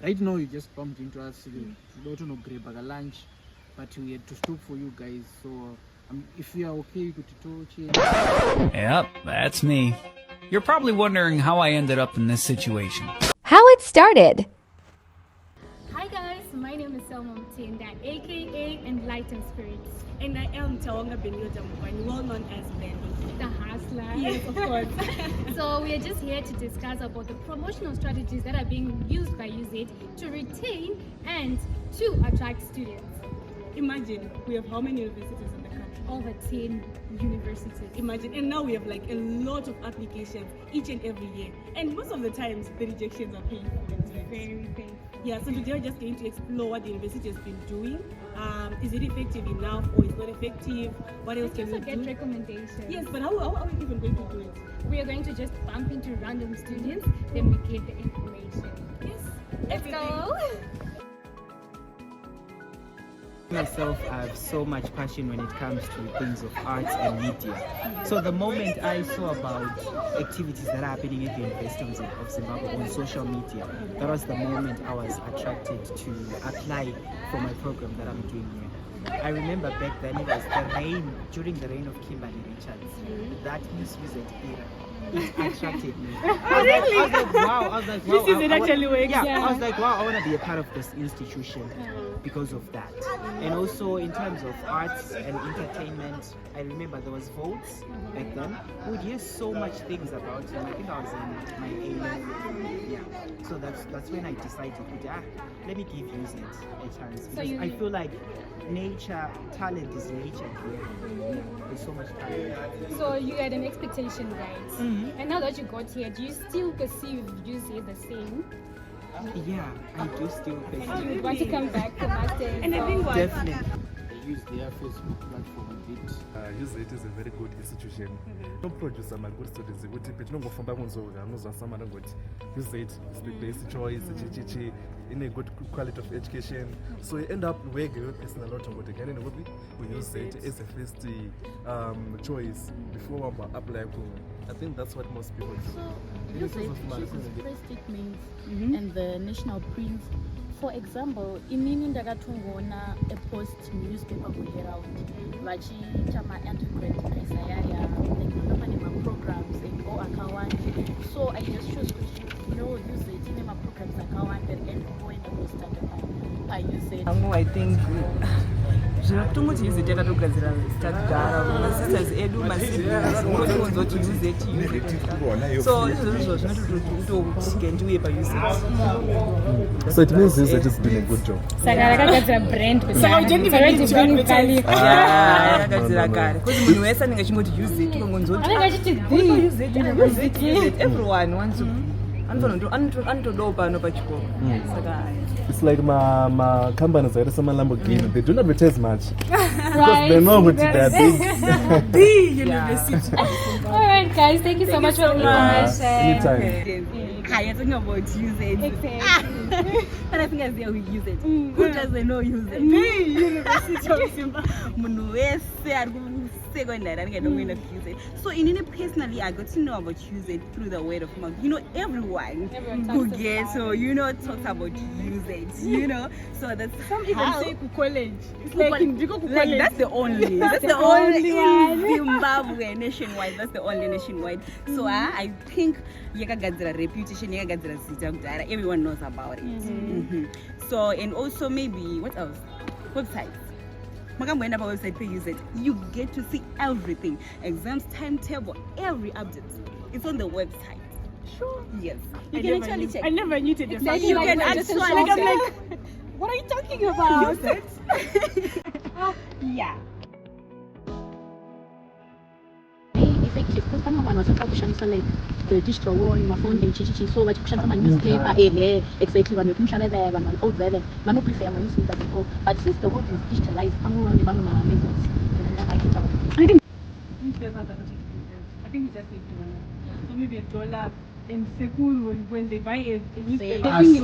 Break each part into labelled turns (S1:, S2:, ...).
S1: Right now, you just bumped into us. We don't know grab a lunch, but we had to stop for you guys. So if you are okay, you could talk.
S2: Yep, that's me. You're probably wondering how I ended up in this situation.
S3: How it started.
S4: Hi guys, my name is Selma Mtinda, aka Enlightened Spirits.
S5: And I am Tawanga Benyotamukani, well known as Benny.
S4: The hustler.
S5: Yes, of course.
S4: So we are just here to discuss about the promotional strategies that are being used by UZ to retain and to attract students.
S5: Imagine, we have how many universities in the country?
S4: Over 10 universities.
S5: Imagine, and now we have like a lot of applications each and every year. And most of the times, the rejections are painful. It's
S4: Very painful.
S5: Yeah, so today we're just going to explore what the university has been doing. Is it effective enough or is it not effective? What else can we
S4: Also get
S5: do?
S4: recommendations.
S5: Yes, but how are we even going to do it?
S4: We are going to just bump into random students, then we get the information.
S5: Yes,
S4: Let's go.
S1: Myself, I have so much passion when it comes to things of arts and media. So the moment I saw about activities that are happening at the University of Zimbabwe on social media, that was the moment I was attracted to apply for my program that I'm doing here. I remember back then it was during the reign of Kimberly Richards. That misuse era. It attracted me. I was like, wow.
S5: This is it actually works.
S1: Yeah, I was like, wow, I want to be a part of this institution because of that. And also in terms of arts and entertainment, I remember there was votes back then. We would hear so much things about him. I think I was in my A-level. Yeah. So that's when I decided, let me give UZ a chance. Because I feel like talent is nature here. There's so much talent.
S4: So you had an expectation, right? And now that you got here, do you still perceive UZ the same?
S1: Yeah, I do still think.
S4: You would want to come back for masters?
S5: And I think what?
S1: Definitely.
S6: Use their Facebook platform a bit.
S7: UZ it is a very good institution. Don't produce some good students. But no go from back on so some other good. UZ is the best choice. In a good quality of education. So you end up where you person a lot of what again and we use it as a first choice before one apply. I think that's what most people do.
S8: So you say chooses press statements and the national prints. For example, inini ndakatongona a post newspaper kuherald vachiita ma-undergrad isayaya like programs and go akawanda. So I just chose to use it in my programs akawanda and go in the start I use it.
S9: I think zvakutongoti use it yakatogadzira tagara masisters edu masiblingoti use it so izvozvo zvinototi ndiuye pause it.
S7: So it means UZ is doing a good job.
S4: Saka rakagadzira brand yakagadzira
S9: kare kuti munhu wese anenge achingoti use it unongonzoti use it everyone wants to anotodawo pano pachikoro saka
S7: it's like my companies like some Lamborghini, they don't advertise much because they know what they are big.
S9: Big university.
S4: Alright guys, thank you so much for
S7: Anytime.
S5: Hi, you're talking about use it. And I think I say we use it. Who doesn't know use it? Me, University of Zimbabwe. Secondary, I don't know use it. So personally, I got to know about use it through the word of mouth. Everyone who gets talks about use it. So that's some even say college. It's like that's the only. That's the only in Zimbabwe nationwide. That's the only nationwide. So I think yakagadzira reputation, yakagadzira zita kudhara. Everyone knows about it. So and also maybe what else? Websites. Makamboenda pa website pay use it. You get to see everything. Exams, timetable, every update. It's on the website. Sure. Yes. You can actually check.
S4: I never knew to
S5: Exactly. You can actually like I'm like,
S4: what are you talking about?
S5: Use it. Yeah.
S8: Effective because some one was kushandisa like the digital world in my phone chichichi so vachikushandisa ma-newspaper exactly vanhu vekumushandisa vanhu old vele vanoprefer ma-newspaper before but since the world is digitalized amwe ma-magazines I think
S5: newspapers are not expensive. I think we just need to so maybe $1 in school when they buy a newspaper.
S8: I think
S5: you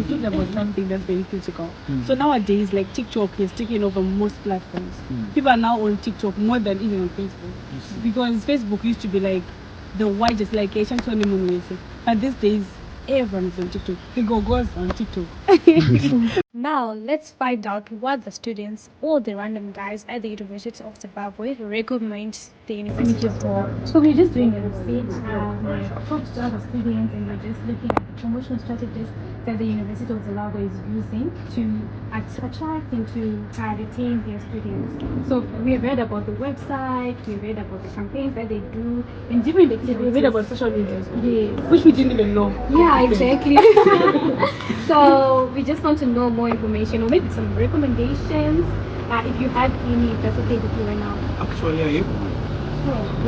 S5: talked about something that's very critical. So nowadays, like TikTok is taking over most platforms. People are now on TikTok more than even on Facebook. Because Facebook used to be like the widest, like but these days Everyone is on TikTok. The go-go's on TikTok.
S4: Now, let's find out what the students or the random guys at the University of Zimbabwe recommend the university for. So we're just doing a research. We approached other students and we're just looking at the promotional strategies that the University of Zimbabwe is using to attract and to retain their students. So we've read about the website, we've read about the campaigns that they do, and different activities.
S5: We read about social media,
S4: Yes.
S5: which we didn't even know.
S4: Yeah, exactly. So we just want to know more information or maybe some recommendations. If you have any, if that's okay with you right now.
S6: Actually, I have one.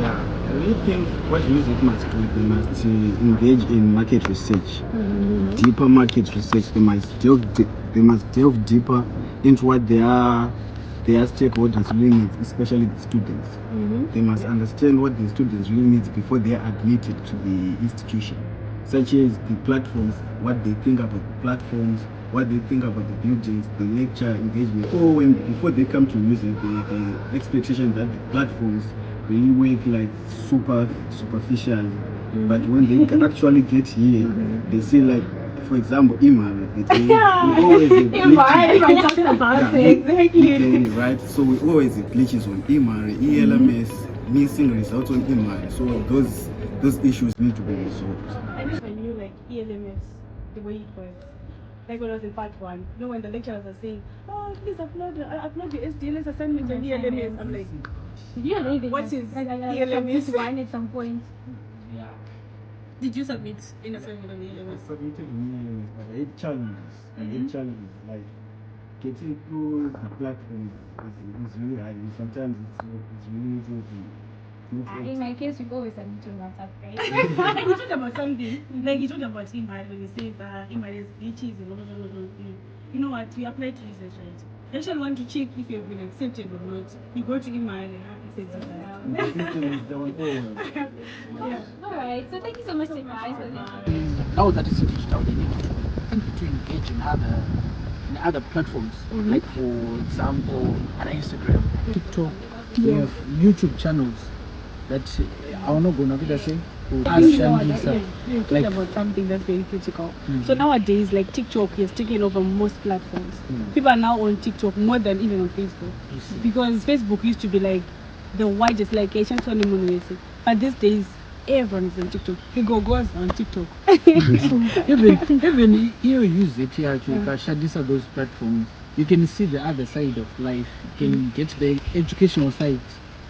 S6: Yeah, I really think what music must do, they must engage in market research, deeper market research. They must delve deeper into what their stakeholders really need, especially the students. They must understand what the students really need before they are admitted to the institution, such as the platforms, what they think about the platforms, what they think about the buildings, the lecture engagement, or before they come to music, the expectation that the platforms really work like superficial. But when they actually get here, they see like, for example, email. It's always a glitch. Right? So we always glitches on email, ELMS, missing results on email. So those issues need to be resolved.
S5: I never knew like ELMS, the way it works. Like when I was in part 1, you know, when the lecturers are saying, "Oh, please upload the SDLS assignment on ELMS." I'm like,
S4: Yeah, maybe.
S5: what is
S4: ELMS? One at some point.
S5: did you submit in assignment on
S6: I
S5: ELMS?
S6: submitted me, but I had challenges. Like getting through the platform is really hard. Sometimes it's really easy.
S4: In my case, we always submit to WhatsApp, right?
S5: You talked about something, like you talked about email when you said email is glitches and blah, blah, blah, blah. You know what, we apply to research, right? You actually want to check if you've been accepted or not. You go to email and have to say
S4: Alright, so thank you so much, guys, for the
S6: Now that it's digital, they need to engage in other platforms, like for example, on Instagram, TikTok, we have YouTube channels that are not going to say.
S5: you talked about something that's very critical. So nowadays, like TikTok has taken over most platforms. People are now on TikTok more than even on Facebook. Because Facebook used to be like the widest, like Asian honeymoon. But these days, everyone is on TikTok. The go-go's on TikTok.
S6: Even you use it here to share those platforms, you can see the other side of life. You can get the educational side.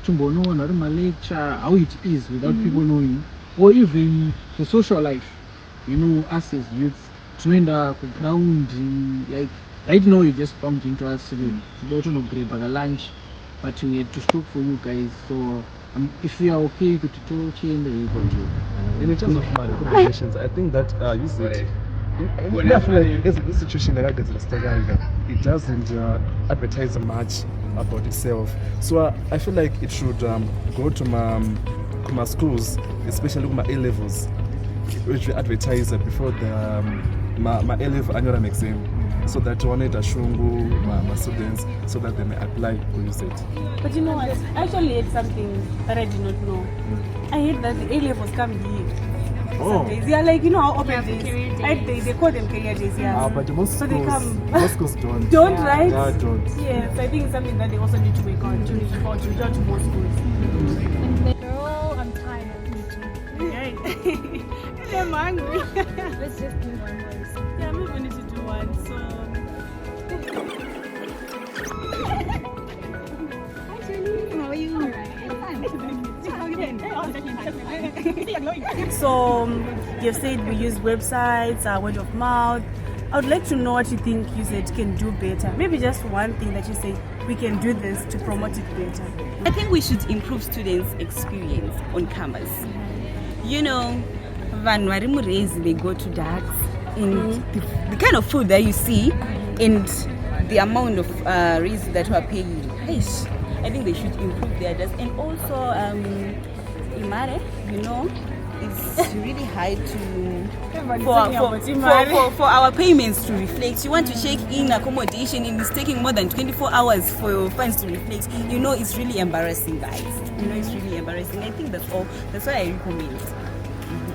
S6: Chumbo no lecture, how it is without people knowing, or even the social life. You know, us as youths, to end up ground, like right now you just bumped into us to go to a lunch, but we had to stop for you guys. So if you are okay, you could talk and we go to.
S7: In terms of my recommendations, I think that use it. As a situation like that, it doesn't advertise much about itself. So I feel like it should go to my schools, especially my A levels, which we advertise before the my A level annual exam, so that one shungu my students, so that they may apply to use it.
S5: But you know what? I actually had something that I did not know. I heard that the A levels come here.
S6: Oh.
S5: They are like, you know how open days. They call them career days, yeah.
S7: But most
S5: so
S7: schools,
S5: they come.
S7: most schools don't.
S5: Don't, right?
S7: Yeah, don't.
S5: Yes, I think it's something that they also need to work on to reach out to more schools.
S4: Girl, I'm tired of teaching.
S5: Right. I'm hungry.
S4: Let's just do one more.
S5: Yeah, maybe we need to do one. So.
S4: Hi, Julie. How are you?
S5: So you've said we use websites, word of mouth. I would like to know what you think UZ can do better. Maybe just one thing that you say we can do this to promote it better.
S3: I think we should improve students' experience on campus. You know, when they go to DAX, and the kind of food that you see and the amount of raise that we are paying, I think they should improve their desk. And also, Imare, you know, it's really high for our payments to reflect. You want to check in accommodation and it's taking more than 24 hours for your funds to reflect. You know, it's really embarrassing, guys. You know, it's really embarrassing. I think that's all. That's why I recommend.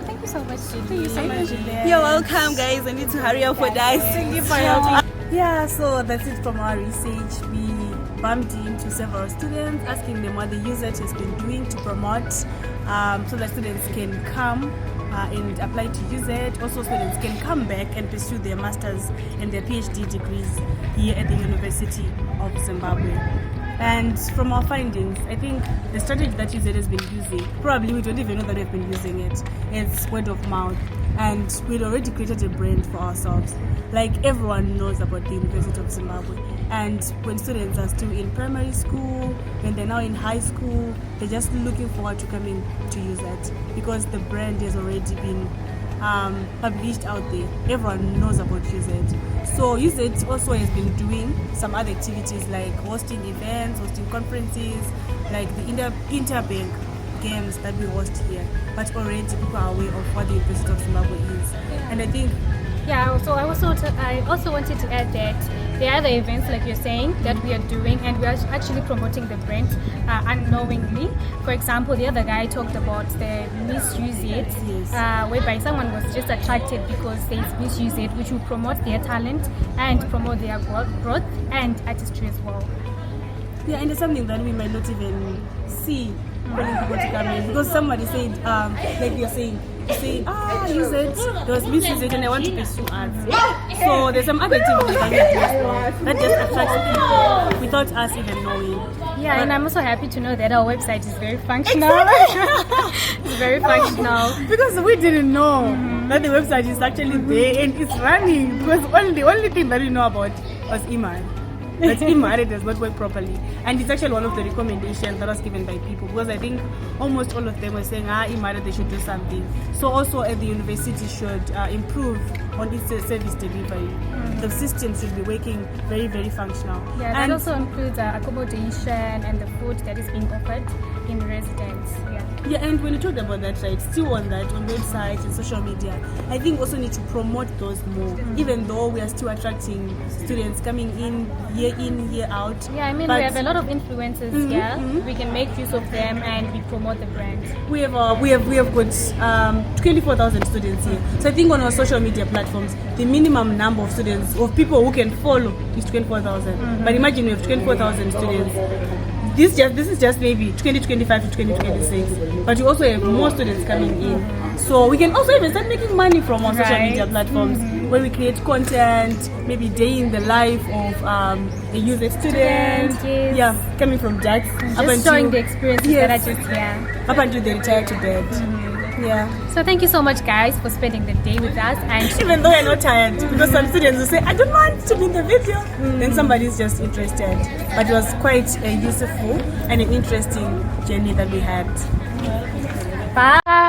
S4: Thank you so much. Thank you so much.
S3: You're welcome, guys. I need to hurry up for that.
S5: Thank you for helping. Yeah, so that's it from our research. We bumped into several students, asking them what the usage has been doing to promote, so that students can come and apply to use it. Also, students can come back and pursue their masters and their PhD degrees here at the University of Zimbabwe. And from our findings, I think the strategy that UZ has been using, probably we don't even know that we've been using it. It's word of mouth. And we'd already created a brand for ourselves. Like, everyone knows about the University of Zimbabwe. And when students are still in primary school, when they're now in high school, they're just looking forward to coming to use it because the brand has already been published out there. Everyone knows about UZ. So UZ also has been doing some other activities like hosting events, hosting conferences, like the interbank games that we host here. But already people are aware of what the University of Zimbabwe is. And I think
S4: so I also wanted to add that there are other events, like you're saying, that we are doing, and we are actually promoting the brand unknowingly. For example, the other guy talked about the misuse it, whereby someone was just attracted because they misuse it, which will promote their talent and promote their growth and artistry as well.
S5: Yeah, and it's something that we might not even see calling people to come in, because somebody said, like you're saying, use it, there was misuse it, and I want to pursue arts. So there's some other activities that we do as well that just attracts people without us even knowing.
S4: Yeah, and I'm also happy to know that our website is very functional. It's very functional.
S5: Because we didn't know that the website is actually there and it's running, because the only thing that we know about was email. But email does not work properly, and it's actually one of the recommendations that was given by people, because I think almost all of them were saying email they should do something. So also at the university should improve on its service delivery. The system should be working very, very functional.
S4: Yeah, that also includes accommodation and the food that is being offered in residence.
S5: Yeah, and when you talk about that, right, still on that, on websites and social media, I think also need to promote those more, even though we are still attracting students coming in, year out.
S4: Yeah, I mean, we have a lot of influencers here. We can make use of them and we promote the brand.
S5: We have got 24,000 students here. So I think on our social media platforms, the minimum number of students, of people who can follow is 24,000. But imagine we have 24,000 students. This is just maybe 2025 to 2026, but you also have more students coming in. So we can also even start making money from our social media platforms when we create content, maybe day in the life of a UZ student, coming from DAX,
S4: just showing the experiences that I just
S5: up until they retire to bed. Yeah.
S4: So thank you so much, guys, for spending the day with us. And
S5: even though you're not tired, because some students will say, I don't want to be in the video, then somebody's just interested. But it was quite a useful and an interesting journey that we had.
S4: Bye.